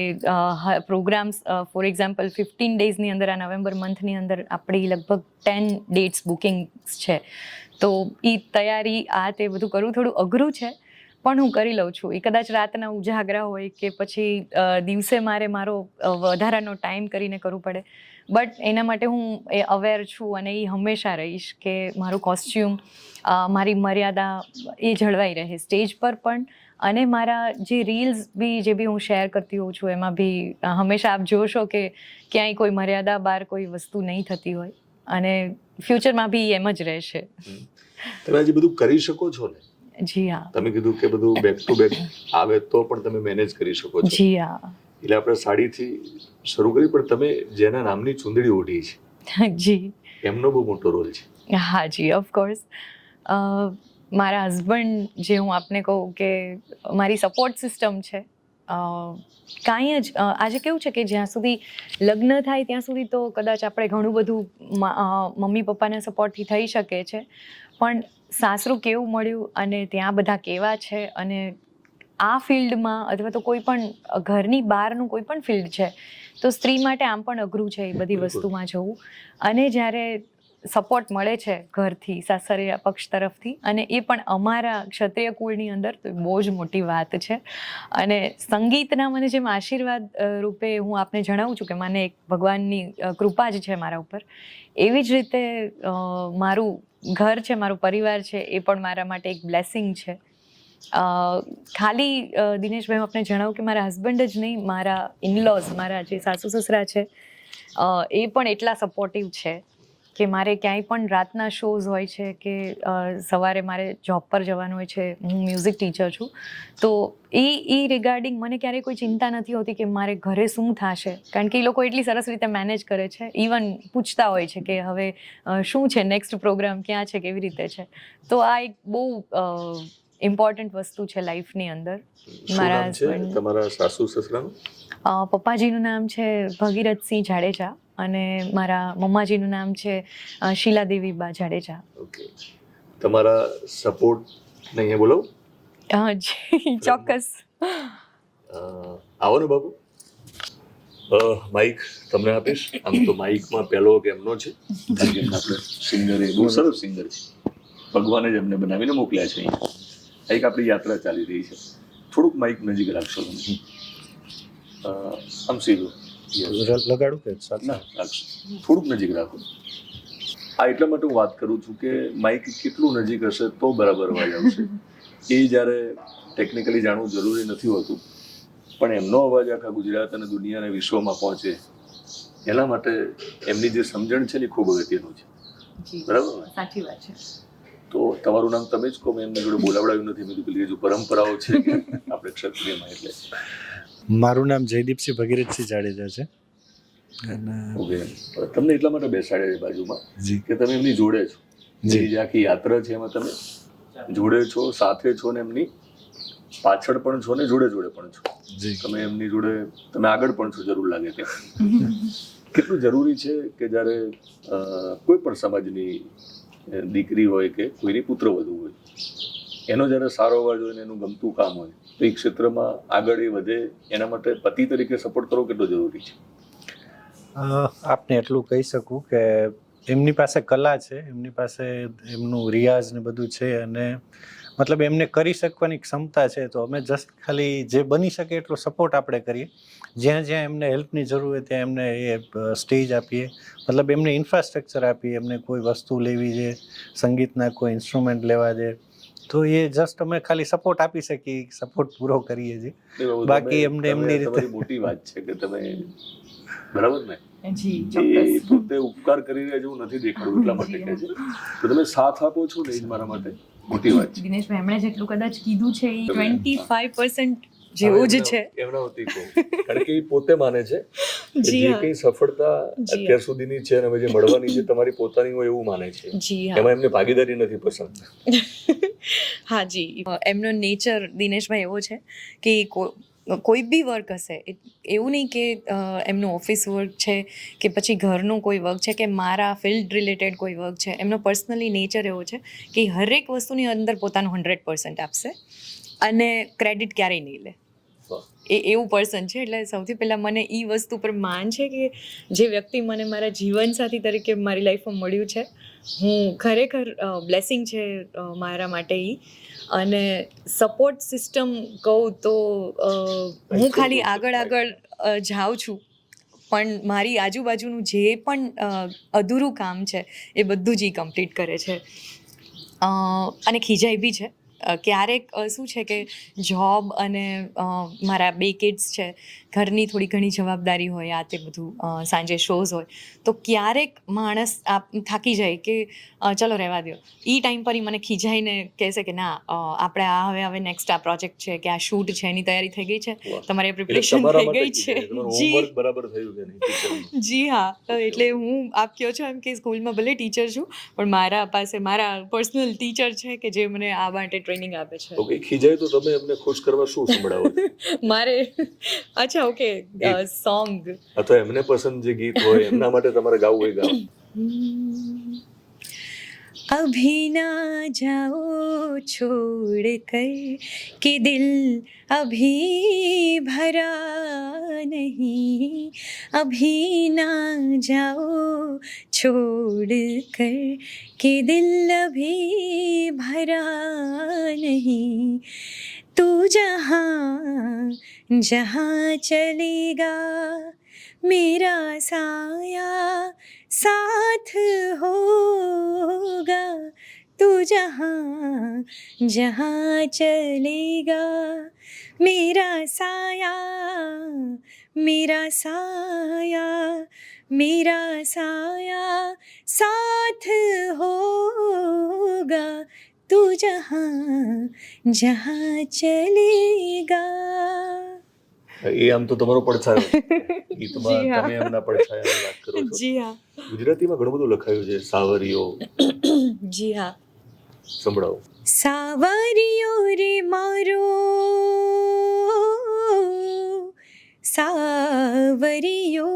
Speaker 1: પ્રોગ્રામ્સ, ફોર એક્ઝામ્પલ 15 ડેઝની અંદર, આ નવેમ્બર મંથની અંદર આપણી લગભગ 10 ડેટ્સ બુકિંગ્સ છે. તો એ તૈયારી, આ તે બધું કરવું થોડું અઘરું છે, પણ હું કરી લઉં છું. એ કદાચ રાતના ઉજાગરા હોય કે પછી દિવસે મારે મારો વધારાનો ટાઈમ કરીને કરવું પડે, બટ એના માટે હું એ અવેર છું અને એ હંમેશા રહીશ કે મારું કોસ્ચ્યુમ, મારી મર્યાદા એ જળવાઈ રહે સ્ટેજ પર પણ. અને મારા જે રીલ્સ બી જે બી હું શેર કરતી હોઉં છું એમાં બી હંમેશા આપ જોશો કે ક્યાંય કોઈ મર્યાદા બહાર કોઈ વસ્તુ નહીં થતી હોય. અને ફ્યુચરમાં બી એમ જ રહેશે.
Speaker 2: તમે આજે બધું કરી શકો છો ને?
Speaker 1: જી હા.
Speaker 2: તમે કીધું કે બધું બેક ટુ બેક આવે તો પણ તમે મેનેજ કરી શકો છો.
Speaker 1: જી હા.
Speaker 2: એટલે આપણે સાડીથી શરૂ કરી, પણ તમે જેના નામની ચૂંદડી ઓઢી છે,
Speaker 1: જી, એમનો
Speaker 2: બહુ મોટો રોલ છે.
Speaker 1: હા જી, ઓફકોર્સ. મારા હસબન્ડ, જે હું આપને કહું કે મારી સપોર્ટ સિસ્ટમ છે. કાંઈ જ આજે કેવું છે કે જ્યાં સુધી લગ્ન થાય ત્યાં સુધી તો કદાચ આપણે ઘણું બધું મમ્મી પપ્પાના સપોર્ટથી થઈ શકે છે, પણ સાસરું કેવું મળ્યું અને ત્યાં બધા કેવા છે અને આ ફિલ્ડમાં અથવા તો કોઈ પણ ઘરની બહારનું કોઈ પણ ફિલ્ડ છે તો સ્ત્રી માટે આમ પણ અઘરું છે એ બધી વસ્તુમાં જવું. અને જ્યારે સપોર્ટ મળે છે ઘરથી, સાસરિયા પક્ષ તરફથી, અને એ પણ અમારા ક્ષત્રિય કુળની અંદર, તો એ બહુ જ મોટી વાત છે. અને સંગીતના મને જેમ આશીર્વાદ રૂપે હું આપને જણાવું છું કે મને એક ભગવાનની કૃપા જ છે મારા ઉપર, એવી જ રીતે મારું ઘર છે, મારો પરિવાર છે, એ પણ મારા માટે એક બ્લેસિંગ છે. ખાલી દિનેશભાઈ, હું આપને જણાવું કે મારા હસબન્ડ જ નહીં, મારા ઇનલોઝ, મારા જે સાસુ સસરા છે, એ પણ એટલા સપોર્ટિવ છે કે મારે ક્યાંય પણ રાતના શોઝ હોય છે કે સવારે મારે જોબ પર જવાનું હોય છે, હું મ્યુઝિક ટીચર છું, તો એ રિગાર્ડિંગ મને ક્યારેય કોઈ ચિંતા નથી હોતી કે મારે ઘરે શું થશે, કારણ કે એ લોકો એટલી સરસ રીતે મેનેજ કરે છે. ઇવન પૂછતા હોય છે કે હવે શું છે, નેક્સ્ટ પ્રોગ્રામ ક્યાં છે, કેવી રીતે છે. તો આ એક બહુ ઇમ્પોર્ટન્ટ વસ્તુ છે લાઈફની અંદર. મારા હસબન્ડ,
Speaker 2: તમારા સાસુ સસરાનું?
Speaker 1: પપ્પાજીનું નામ છે ભગીરથસિંહ જાડેજા અને મારા મમ્માજીનું નામ છે શીલાદેવી બા જાડેજા.
Speaker 2: ઓકે. તમારા સપોર્ટ ને અહીંયા બોલાવું?
Speaker 1: હા જી, ચોક્કસ.
Speaker 2: આવો ને બાબુ. માઇક તમને આપીશ. આમ તો માઇકમાં પહેલો કે એમનો છે, કારણ કે આપણે સિંગર, એ બહુ સરસ સિંગર છે, ભગવાને જ એમને બનાવીને મોકલ્યા છે અહીંયા. એક આપણી યાત્રા ચાલી રહી છે. થોડુંક માઇક નજીક રાખશો તમે? આમ સીધું
Speaker 3: લગાડું કે
Speaker 2: ના રાખશો, થોડુંક નજીક રાખો. આ એટલા માટે હું વાત કરું છું કે માઇક કેટલું નજીક હશે તો બરાબર અવાજ આવશે. એ જ્યારે ટેકનિકલી જાણવું જરૂરી નથી હોતું, પણ એમનો અવાજ આખા ગુજરાત અને દુનિયા અને વિશ્વમાં પહોંચે એના માટે એમની જે સમજણ છે ને એ ખૂબ અગત્યનું છે. બરાબર?
Speaker 1: સાચી વાત છે.
Speaker 2: તો તમારું નામ તમે જ કહો, મેં એમની જોડે બોલાવડાવ્યું નથી. મેં કીધું જો પરંપરાઓ છે કે આપણે ક્ષત્રિયમાં, એટલે.
Speaker 3: મારું નામ જયદીપસિંહ ભગીરથસિંહ જાડેજા છે. અને
Speaker 2: ઓકે, તમને એટલા માટે બેસાડ્યા છે બાજુમાં
Speaker 3: જી
Speaker 2: કે તમે એમની જોડે છો.
Speaker 3: જી.
Speaker 2: જે આખી યાત્રા છે એમાં તમે જોડે છો, સાથે છો, ને એમની પાછળ પણ છો ને જોડે જોડે પણ છો.
Speaker 3: જી.
Speaker 2: તમે એમની જોડે તમે આગળ પણ છો, જરૂર લાગે ત્યાં. કેટલું જરૂરી છે કે જ્યારે કોઈ પણ સમાજની દીકરી હોય કે કોઈની પુત્રવધુ હોય, એનો જ્યારે સારો અવાજ હોય ને એનું ગમતું કામ હોય, તો એ ક્ષેત્રમાં આગળ એ વધે, એના માટે પતિ તરીકે સપોર્ટ કરવો કેટલો જરૂરી છે?
Speaker 3: આપને એટલું કહી શકું કે એમની પાસે કલા છે, એમની પાસે એમનું રિયાઝ ને બધું છે, અને મતલબ એમને કરી શકવાની ક્ષમતા છે. તો અમે જસ્ટ ખાલી જે બની શકે એટલો સપોર્ટ આપણે કરીએ. જ્યાં જ્યાં એમને હેલ્પની જરૂર હોય ત્યાં એમને એ સ્ટેજ આપીએ, મતલબ એમને ઇન્ફ્રાસ્ટ્રક્ચર આપીએ. એમને કોઈ વસ્તુ લેવી છે, સંગીતના કોઈ ઇન્સ્ટ્રુમેન્ટ લેવા છે, તો એ જસ્ટ અમે ખાલી સપોર્ટ આપી શકીએ, સપોર્ટ પૂરો કરીએ છીએ. બાકી એમને એમની રીતે
Speaker 2: મોટી વાત છે કે તમે, બરાબર ને,
Speaker 1: જી,
Speaker 2: એ
Speaker 1: ચોક્કસ.
Speaker 2: પોતે ઉપકાર કરી રહ્યા જેવું નથી દેખાડવું, એટલા માટે કહે છે. તો તમે સાથ આપો છો ને, એ જ મારા માટે મોટી વાત છે.
Speaker 1: દિનેશભાઈ, એમણે જેટલું કદાચ કીધું છે એ 25% જેવું જ છે.
Speaker 2: એમના વતી કહું, કારણ કે એ પોતે માને છે કે
Speaker 1: જી
Speaker 2: જે
Speaker 1: હા.
Speaker 2: કઈ સફળતા
Speaker 1: જી હા.
Speaker 2: અત્યાર સુધીની છે અને હવે જે મળવાની છે તમારી પોતાની હોય એવું માને છે.
Speaker 1: જી હા.
Speaker 2: એમાં એમને ભાગીદારી નથી પસંદ.
Speaker 1: હા જી, એમનો નેચર દિનેશભાઈ એવો છે કે કોઈ બી વર્ક હશે, એવું નહીં કે એમનું ઓફિસ વર્ક છે કે પછી ઘરનું કોઈ વર્ક છે કે મારા ફિલ્ડ રિલેટેડ કોઈ વર્ક છે, એમનો પર્સનલી નેચર એવો છે કે હરેક વસ્તુની અંદર પોતાનું 100% આપશે અને ક્રેડિટ ક્યારેય નહીં લે. એ એવું પર્સન છે. એટલે સૌથી પહેલાં મને એ વસ્તુ પર માન છે કે જે વ્યક્તિ મને મારા જીવનસાથી તરીકે મારી લાઈફમાં મળ્યું છે, હું ખરેખર બ્લેસિંગ છે મારા માટે એ. અને સપોર્ટ સિસ્ટમ કહું તો હું ખાલી આગળ જાઉં છું, પણ મારી આજુબાજુનું જે પણ અધૂરું કામ છે એ બધું જ એ કમ્પ્લીટ કરે છે. અને ખીજાય બી છે ક્યારેક. શું છે કે જોબ અને મારા 2 કિડ્સ છે, ઘરની થોડી ઘણી જવાબદારી હોય, આ તે બધું, સાંજે શોઝ હોય, તો ક્યારેક માણસ થાકી જાય કે ચલો રહેવા દો. એ ટાઈમ પર મને ખીજાઈને કહેશે કે ના, આપણે હવે નેક્સ્ટ આ પ્રોજેક્ટ છે કે આ શૂટ છે, એની તૈયારી થઈ ગઈ છે, તમારી પ્રિપરેશન થઈ ગઈ છે.
Speaker 2: હોમવર્ક બરાબર થયું કે નહીં?
Speaker 1: જી હા. એટલે હું આપ કહો છો એમ કે સ્કૂલમાં ભલે ટીચર છું, પણ મારા પાસે મારા પર્સનલ ટીચર છે કે જે મને આ માટે ટ્રેનિંગ આપે છે.
Speaker 2: ઓકે, ખીજાય તો તમે એમને ખુશ કરવા શું સંભળાવો છો?
Speaker 1: મારે અચ્છા, ઓકે, સોંગ
Speaker 2: અથવા એમને પસંદ જે ગીત હોય એમના માટે તમારે ગાવું હોય ગાવ.
Speaker 1: अभी ना जाओ छोड़ कर कि दिल अभी भरा नहीं, अभी ना जाओ छोड़ कर कि दिल अभी भरा नहीं, तू जहाँ जहाँ चलेगा मेरा साया साथ होगा, तू जहाँ जहाँ चलेगा मेरा साया मेरा साया मेरा साया साथ होगा, तू जहाँ जहाँ चलेगा.
Speaker 2: એ આમ તો તમારો પડછાયો ગીતમાં
Speaker 1: જી હા.
Speaker 2: તમે એમના પડછાયાની વાત કરો છો.
Speaker 1: જી હા.
Speaker 2: ગુજરાતીમાં ઘણું બધું લખાયું છે, સાવરીઓ.
Speaker 1: જી હા.
Speaker 2: સંભળાવો.
Speaker 1: સાવરિયો રે મારો સાવરિયો,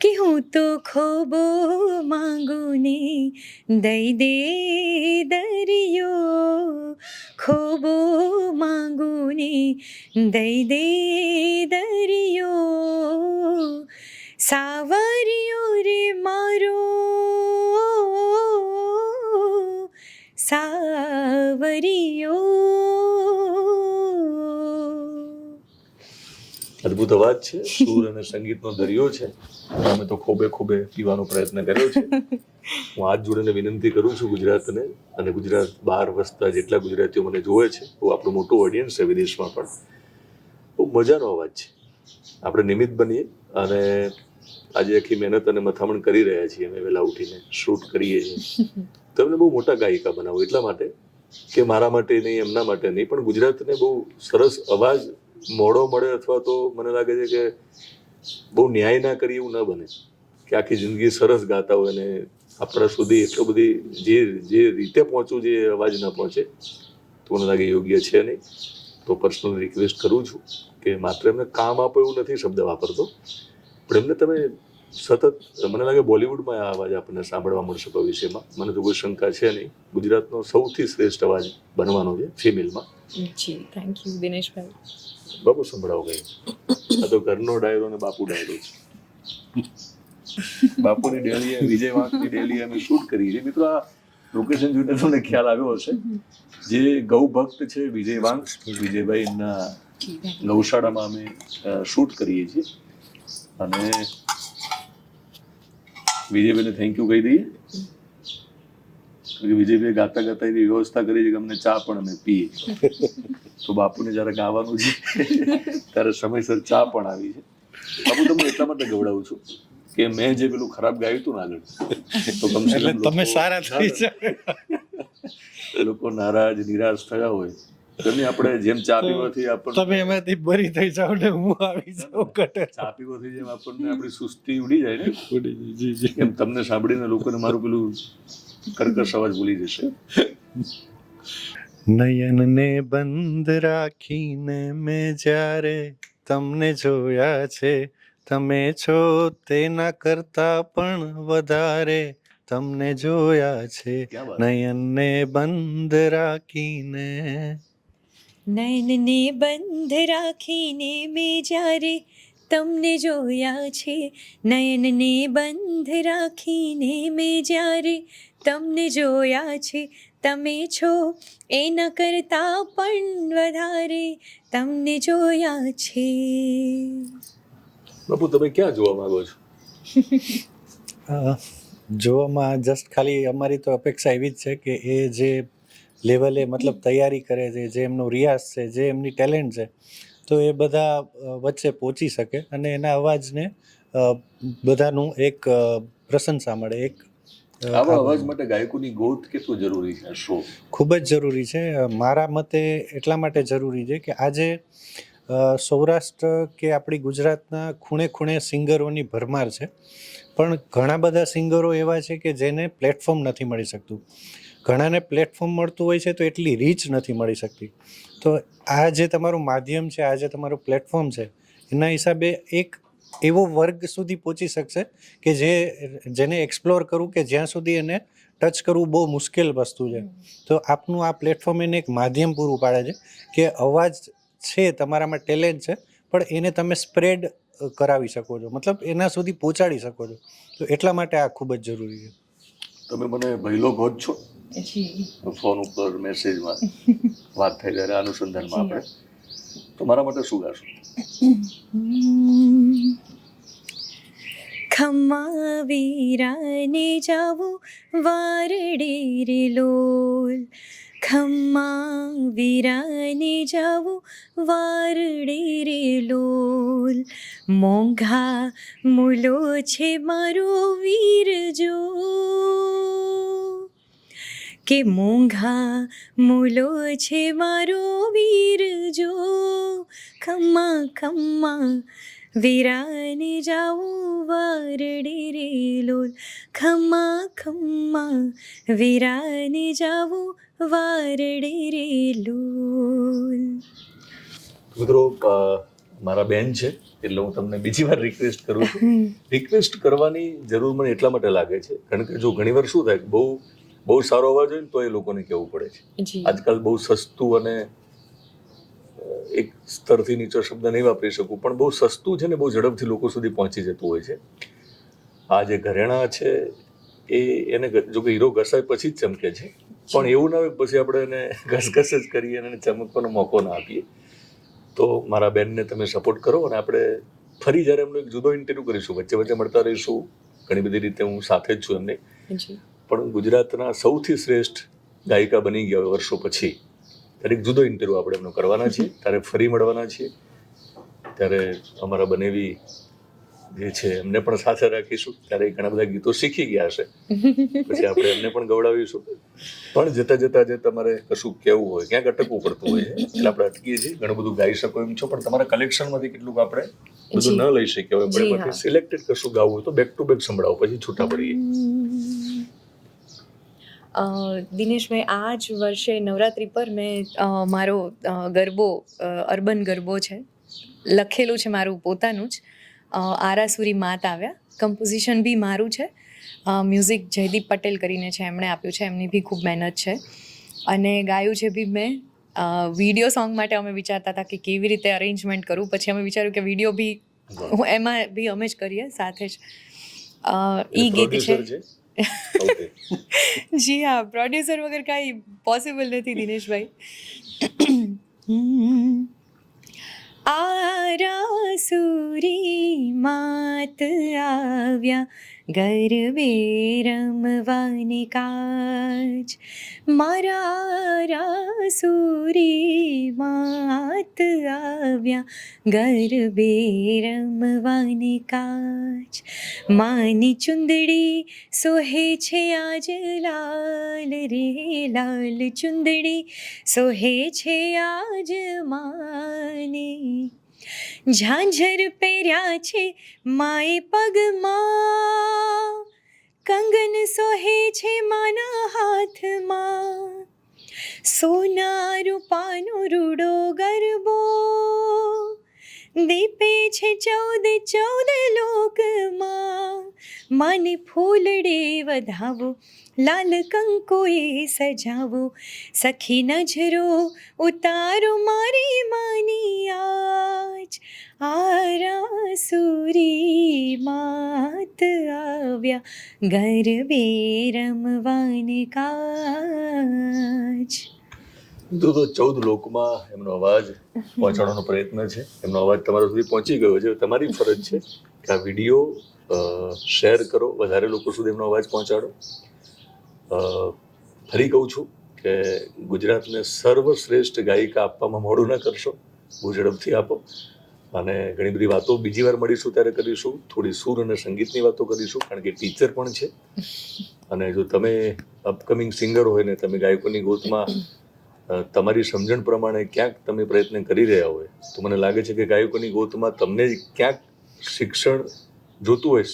Speaker 1: કે હું તો ખોબો માંગુ ને દઈ દે દરિયો, ખોબો માંગુ ને દઈ દે દરિયો, સાવરિયો રે મારો સાવરિયો.
Speaker 2: અદ્ભુત અવાજ છે, સૂર અને સંગીતનો દરિયો છે. અમે તો ખોબે ખોબે પીવાનો પ્રયત્ન કર્યો છે. હું હાથ જોડીને વિનંતી કરું છું ગુજરાતને અને ગુજરાત બહાર વસતા જેટલા ગુજરાતીઓ મને જોવે છે, બહુ આપણું મોટું ઓડિયન્સ છે વિદેશમાં પણ, બહુ મજાનો અવાજ છે. આપણે નિમિત્ત બનીએ અને આજે આખી મહેનત અને મથામણ કરી રહ્યા છીએ અમે વહેલા ઉઠીને શૂટ કરીએ છીએ, તો એમને બહુ મોટા ગાયિકા બનાવો એટલા માટે કે મારા માટે નહીં, એમના માટે નહીં, પણ ગુજરાતને બહુ સરસ અવાજ મોડો મળે અથવા તો મને લાગે છે કે બહુ ન્યાય ના કરી એવું ન બને કે આખી જિંદગી સરસ ગાતા હોય અને આપણા સુધી એટલો બધી જે રીતે પહોંચવું જે અવાજ ના પહોંચે તો મને લાગે યોગ્ય છે નહીં. તો પર્સનલ રિક્વેસ્ટ કરું છું કે માત્ર એમને કામ આપો એવું નથી શબ્દ વાપરતો, પણ એમને તમે સતત, મને લાગે બોલિવૂડમાં આ અવાજ આપણને સાંભળવા મળશે ભવિષ્યમાં, મને તો કોઈ શંકા છે નહીં. ગુજરાતનો સૌથી શ્રેષ્ઠ અવાજ બનવાનો છે ફિમેલમાં.
Speaker 1: જી, થેન્ક યુ દિનેશભાઈ.
Speaker 2: બાપુ સંભળાવો કઈ. આ તો ઘરનો ડાયરો અને બાપુ ડાયરો છે. બાપુની ડેલીએ, વિજય વાંકની ડેલીએ અમે શૂટ કરી છે. મિત્રો આ લોકેશન જોઈને તમને ખ્યાલ આવ્યો હશે, જે ગૌ ભક્ત છે વિજય વાંક, વિજયભાઈના ગૌશાળામાં અમે શૂટ કરીએ છીએ. અને વિજયભાઈને થેન્ક યુ કહી દઈએ કે વિજયભાઈ ગાતા ગાતા એવી વ્યવસ્થા કરી છે કે અમને ચા પણ અમે પીએ. તો બાપુને જ્યારે ગાવાનું છે ત્યારે સમયસર ચા પણ આવી છે. બાપુ તમને એટલા માટે ગવડાવું છું કે મેં જે પેલું ખરાબ ગાયું હતું ને આગળ, તો કમસે
Speaker 3: એટલે
Speaker 2: કમ
Speaker 3: તમે સારા થઈ જાવ.
Speaker 2: લોકો નારાજ નિરાશ થયા હોય તો એમને આપણે જેમ ચા પીવાથી આપણને
Speaker 3: તમે એમાંથી બરી થઈ જાવ ને હું આવી જાઉં કટે.
Speaker 2: ચા પીવાથી જેમ આપણને આપણી સુસ્તી ઉડી જાય ને,
Speaker 3: જી જી.
Speaker 2: એમ તમને સાંભળીને લોકોને મારું પેલું કર્કશ અવાજ ભૂલી જશે.
Speaker 3: નયનને બંધ રાખીને મેં જ્યારે તમને જોયા છે, તમે છો તેના કરતા પણ વધારે તમને જોયા છે.
Speaker 2: ક્યાં વાત.
Speaker 3: નયનને બંધ રાખીને.
Speaker 1: નયનને બંધ રાખીને મેં જ્યારે તમને જોયા છે, નયનને બંધ રાખીને મેં જ્યારે તમને જોયા છે, તમે છો એના કરતા પણ વધારે તમને જોયા છે.
Speaker 2: બાપુ તમે ક્યાં જોવા માંગો છો?
Speaker 3: જોવામાં જસ્ટ ખાલી અમારી તો અપેક્ષા એવી જ છે કે એ જે લેવલે મતલબ તૈયારી કરે છે, જે એમનો રિયાઝ છે, જે એમની ટેલેન્ટ છે, તો એ બધા વચ્ચે પહોંચી શકે અને એના અવાજને બધાનું એક પ્રશંસા મળે. એક
Speaker 2: આવા અવાજ માટે ગાયકોની ગોત કેટલું જરૂરી છે? શો
Speaker 3: ખૂબ જ જરૂરી છે. મારા મતે એટલા માટે જરૂરી છે કે આજે સૌરાષ્ટ્ર કે આપણી ગુજરાતના ખૂણે ખૂણે સિંગરોની ભરમાર છે, પણ ઘણા બધા સિંગરો એવા છે કે જેને પ્લેટફોર્મ નથી મળી શકતું. ઘણાને પ્લેટફોર્મ મળતું હોય છે તો એટલી રીચ નથી મળી શકતી. તો આ જે તમારું માધ્યમ છે, આ જે તમારું પ્લેટફોર્મ છે, એના હિસાબે એક એવો વર્ગ સુધી પહોંચી શકશે કે જેને એક્સપ્લોર કરવું કે જ્યાં સુધી એને ટચ કરવું બહુ મુશ્કેલ વસ્તુ છે. તો આપનું આ પ્લેટફોર્મ એને એક માધ્યમ પૂરું પાડે છે કે અવાજ છે, તમારામાં ટેલેન્ટ છે, પણ એને તમે સ્પ્રેડ કરાવી શકો છો, મતલબ એના સુધી પહોંચાડી શકો છો. તો એટલા માટે આ ખૂબ જ જરૂરી છે.
Speaker 2: તમે મને ભયલો કહો છો ફોન ઉપર મેસેજમાં વાત થઈ ત્યારે અનુસંધાનમાં આપણે, તો મારા માટે શું ગાશો?
Speaker 1: ખમ્મા વીરાને જાવું વારડે રે લોલ, ખમ્મા વીરાને જાવું વારડે રે લોલ, મોંઘા મૂલો છે મારો વીર જો, કે મોંઘા મૂલો છે મારો વીર જો, ખમ્મા ખમ્મા વીરાને જાવું વારડે રે લોલ, ખમ્મા ખમ્મા વીરાને જાવું વારડે રે લોલ.
Speaker 2: મિત્રો, મારા બેન છે એટલે હું તમને બીજી વાર રિક્વેસ્ટ કરું છું. રિક્વેસ્ટ કરવાની જરૂર મને એટલા માટે લાગે છે કારણ કે જો ઘણીવાર શું થાય કે બહુ સારો અવાજ હોય ને તો એ લોકોને કહેવું પડે છે. આજકાલ બહુ સસ્તું અને એક સ્તરથી નીચો શબ્દ નહીં વાપરી શકું પણ બહુ સસ્તું છે ને બહુ ઝડપથી લોકો સુધી પહોંચી જતું હોય છે. આ જે ઘરેણાં છે એને જો કે હીરો ઘસાય પછી જ ચમકે છે, પણ એવું ના હોય પછી આપણે એને ઘસઘસ જ કરીએ અને એને ચમકવાનો મોકો ના આપીએ. તો મારા બેનને તમે સપોર્ટ કરો અને આપણે ફરી જ્યારે એમનો એક જુદો ઇન્ટરવ્યૂ કરીશું, વચ્ચે વચ્ચે મળતા રહીશું. ઘણી બધી રીતે હું સાથે જ છું એમને, પણ ગુજરાતના સૌથી શ્રેષ્ઠ ગાયિકા બની ગયા હોય વર્ષો પછી ત્યારે એક જુદો ઇન્ટરવ્યૂ આપણે એમનો કરવાના છીએ. ત્યારે ફરી મળવાના છીએ. ત્યારે અમારા બનેવી જે છે એમને પણ સાથે રાખીશું. ત્યારે ઘણા બધા ગીતો શીખી ગયા હશે, પછી આપણે એમને પણ ગવડાવીશું. પણ જતા જતા જે તમારે કશું કહેવું હોય, ક્યાંક અટકવું પડતું હોય એટલે આપણે અટકીએ છીએ. ઘણું બધું ગાઈ શકો એમ છો, પણ તમારા કલેક્શનમાંથી કેટલું આપણે બધું ન લઈ શકીએ હોય, પણ એમાંથી સિલેક્ટેડ કશું ગાવું હોય તો બેક ટુ બેક સંભળાવો, પછી છૂટા પડીએ.
Speaker 1: દિનેશભાઈ, આ જ વર્ષે નવરાત્રિ પર મેં મારો ગરબો, અર્બન ગરબો છે, લખેલું છે મારું પોતાનું જ, આરાસુરી માત આવ્યા. કમ્પોઝિશન બી મારું છે, મ્યુઝિક જયદીપ પટેલ કરીને છે, એમણે આપ્યું છે, એમની બી ખૂબ મહેનત છે. અને ગાયું છે બી મેં. વિડીયો સોંગ માટે અમે વિચારતા હતા કે કેવી રીતે અરેન્જમેન્ટ કરું, પછી અમે વિચાર્યું કે વિડીયો બી એમાં બી અમે જ કરીએ સાથે જ. ઈ ગીત છે. જી હા, પ્રોડ્યુસર વગર કાંઈ પોસિબલ નથી દિનેશભાઈ. આરાસુરી માત આવ્યા ગરબે રમવાની કાજ, મારા આરાસુરી માત આવ્યા ગરબે રમવાની કાજ, માની ચુંદડી સોહે છે આજ લાલ રે લાલ, ચુંદડી સોહે છે આજ માની, ઝાંઝર પહેર્યા છે માએ પગમાં, કંગન સોહે છે માના હાથમાં, સોના રૂપાનો રૂડો ગરબો દીપે છે 14 લોકમાં, માને ફૂલડે વધાવો લાલ કંકોએ સજાવો, સખી નજરો ઉતારો મારી માની આજ, આરાસુરી માત આવ્યા ગરબે રમવાની કાજ.
Speaker 2: તો 14 લોકમાં એમનો અવાજ પહોંચાડવાનો પ્રયત્ન છે. એમનો અવાજ તમારા સુધી પહોંચી ગયો છે. તમારી ફરજ છે કે આ વિડીયો શેર કરો, વધારે લોકો સુધી એમનો અવાજ પહોંચાડો. ફરી કહું છું કે ગુજરાતને સર્વશ્રેષ્ઠ ગાયિકા આપવામાં મોડું ન કરશો, બહુ ઝડપથી આપો. અને ઘણી બધી વાતો બીજી વાર મળીશું ત્યારે કરીશું. થોડી સૂર અને સંગીતની વાતો કરીશું, કારણ કે ટીચર પણ છે. અને જો તમે અપકમિંગ સિંગર હોય ને તમે ગાયકોની ગોતમાં તમારી સમજણ પ્રમાણે ક્યાંક તમે પ્રયત્ન કરી રહ્યા હોય તો મને લાગે છે કે ગાયકોની ગોતમાં તમને ક્યાંક શિક્ષણ જોતું હોય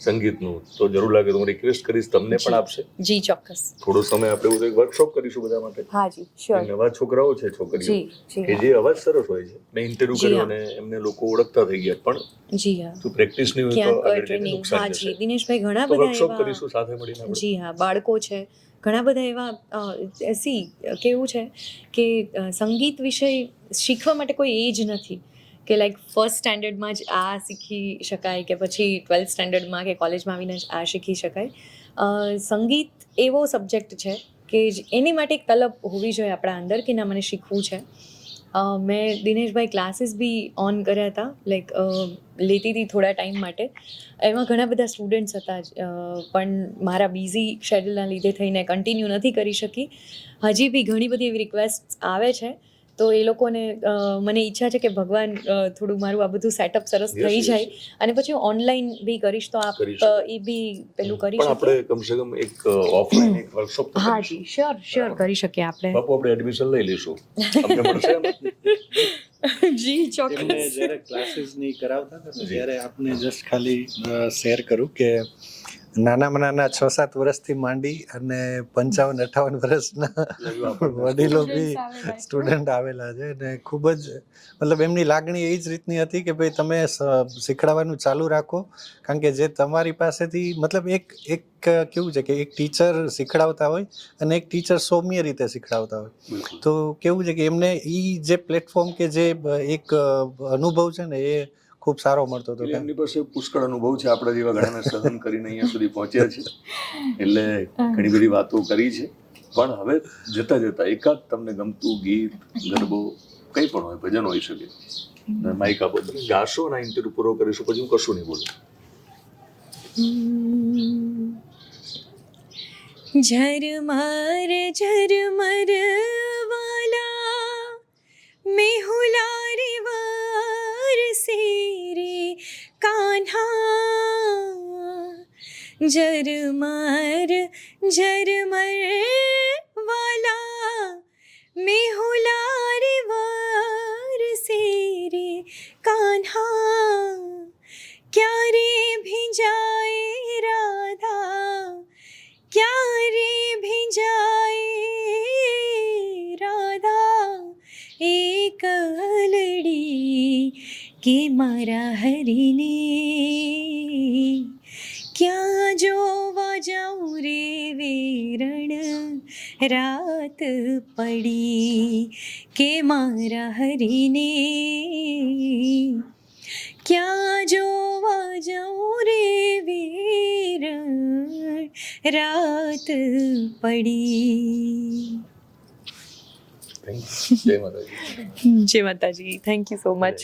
Speaker 2: સંગીતનું, તો જરૂર લાગે તો હું રિક્વેસ્ટ કરીશ તમને પણ આપશે.
Speaker 1: જી ચોક્કસ.
Speaker 2: થોડો સમય આપણે એવું એક વર્કશોપ કરીશું બધા માટે.
Speaker 1: હા જી શ્યોર.
Speaker 2: નવા છોકરાઓ છે, છોકરીઓ
Speaker 1: જી જી
Speaker 2: કે જે અવાજ સરસ હોય છે. મેં ઇન્ટરવ્યુ
Speaker 1: જી
Speaker 2: કર્યો
Speaker 1: હા.
Speaker 2: અને એમને લોકો ઓળખતા થઈ ગયા, પણ
Speaker 1: જી હા.
Speaker 2: તું પ્રેક્ટિસ નહીં હોય તો
Speaker 1: ક્યાંક
Speaker 2: આગળ જઈને
Speaker 1: ટ્રેનિંગ. હા
Speaker 2: નુકસાન
Speaker 1: જી
Speaker 2: જશે.
Speaker 1: દિનેશભાઈ, ઘણા
Speaker 2: તો
Speaker 1: બધા
Speaker 2: વર્કશોપ
Speaker 1: એવા
Speaker 2: કરીશું સાથે મળીને આપણે.
Speaker 1: જી હા બાળકો છે, ઘણા બધા એવા સી કેવું છે કે સંગીત વિષય શીખવા માટે કોઈ એજ નથી કે લાઈક ફર્સ્ટ સ્ટેન્ડર્ડમાં જ આ શીખી શકાય કે પછી 12th સ્ટેન્ડર્ડમાં કે કોલેજમાં આવીને જ આ શીખી શકાય. સંગીત એવો સબ્જેક્ટ છે કે એની માટે એક તલબ હોવી જોઈએ આપણા અંદર કે ના મને શીખવું છે. મેં દિનેશભાઈ ક્લાસીસ બી ઓન કર્યા હતા, લાઈક લેતી હતી થોડા ટાઈમ માટે. એમાં ઘણા બધા સ્ટુડન્ટ્સ હતા પણ મારા બિઝી શેડ્યુલના લીધે થઈને કન્ટિન્યુ નથી કરી શકી. હજી બી ઘણી બધી એવી રિક્વેસ્ટ આવે છે, તો એ લોકોને મને ઈચ્છા છે કે ભગવાન થોડું મારું આ બધું સેટઅપ સરસ
Speaker 2: Yes,
Speaker 1: થઈ
Speaker 2: yes,
Speaker 1: જાય
Speaker 2: yes.
Speaker 1: અને પછી હું ઓનલાઈન બી કરીશ તો આપ
Speaker 2: કરી શકાય.
Speaker 1: એ બી પેલું કરી
Speaker 2: પણ આપણે
Speaker 1: શકીએ.
Speaker 2: કમસે કમ એક ઓફલાઈન એક વર્કશોપ તો
Speaker 1: હા
Speaker 2: કરીશું.
Speaker 1: જી શ્યોર શ્યોર કરી શકીએ આપણે.
Speaker 2: બાપુ આપણે એડમિશન લઈ લઈશું. અમને મળશે એમ?
Speaker 1: જી
Speaker 3: એમને
Speaker 1: ચોક્કસ.
Speaker 3: જ્યારે ક્લાસીસની કરાવતા હતા ને
Speaker 2: જી.
Speaker 3: ત્યારે આપને જસ્ટ ખાલી શેર કરું કે નાનામાં નાના 6-7 વર્ષથી માંડી અને 55-58 વર્ષના વડીલો બી સ્ટુડન્ટ આવેલા છે અને ખૂબ જ મતલબ એમની લાગણી એ જ રીતની હતી કે ભાઈ તમે શીખડાવવાનું ચાલુ રાખો, કારણ કે જે તમારી પાસેથી મતલબ એક કેવું છે કે એક ટીચર શીખડાવતા હોય અને એક ટીચર સૌમ્ય રીતે શીખડાવતા હોય.
Speaker 2: બિલકુલ.
Speaker 3: તો કેવું છે કે એમને એ જે પ્લેટફોર્મ કે જે એક અનુભવ છે ને એ ખૂબ સારો મળતો હતો.
Speaker 2: એટલે એમની પાસે પુષ્કળ અનુભવ છે, આપણા જેવા ઘણાને સહન કરીને અહીંયા સુધી પહોંચ્યા છે, એટલે ઘણી બધી વાતો કરી છે. પણ હવે જતા જતા એકાદ તમને ગમતું ગીત, ગરબો કંઈ પણ હોય, ભજન હોઈ શકે, માઇક આપો, તમે ગાશો અને ઇન્ટરવ્યુ પૂરો કરીશું, પછી હું કશું નહીં બોલું.
Speaker 1: ઝરમર ઝરમર વાલા મેહુલા રે વારસે રે કાન્હા. ઝરમર ઝરમર વાલા મેહુલા રે વારસે રે કાન્હા. ક્યારે ભીંજાય રાધા, ક્યારે ભીંજાય રાધા એકલડી કે મારા હરીને. ક્યાં જોવા જાઉં રે વેરણ રાત પડી કે મારા હરીને. ક્યાં જોવા જાઉં રે વેરણ રાત પડી.
Speaker 2: Thank you. જય માતાજી.
Speaker 1: જય માતાજી. Thank you so much.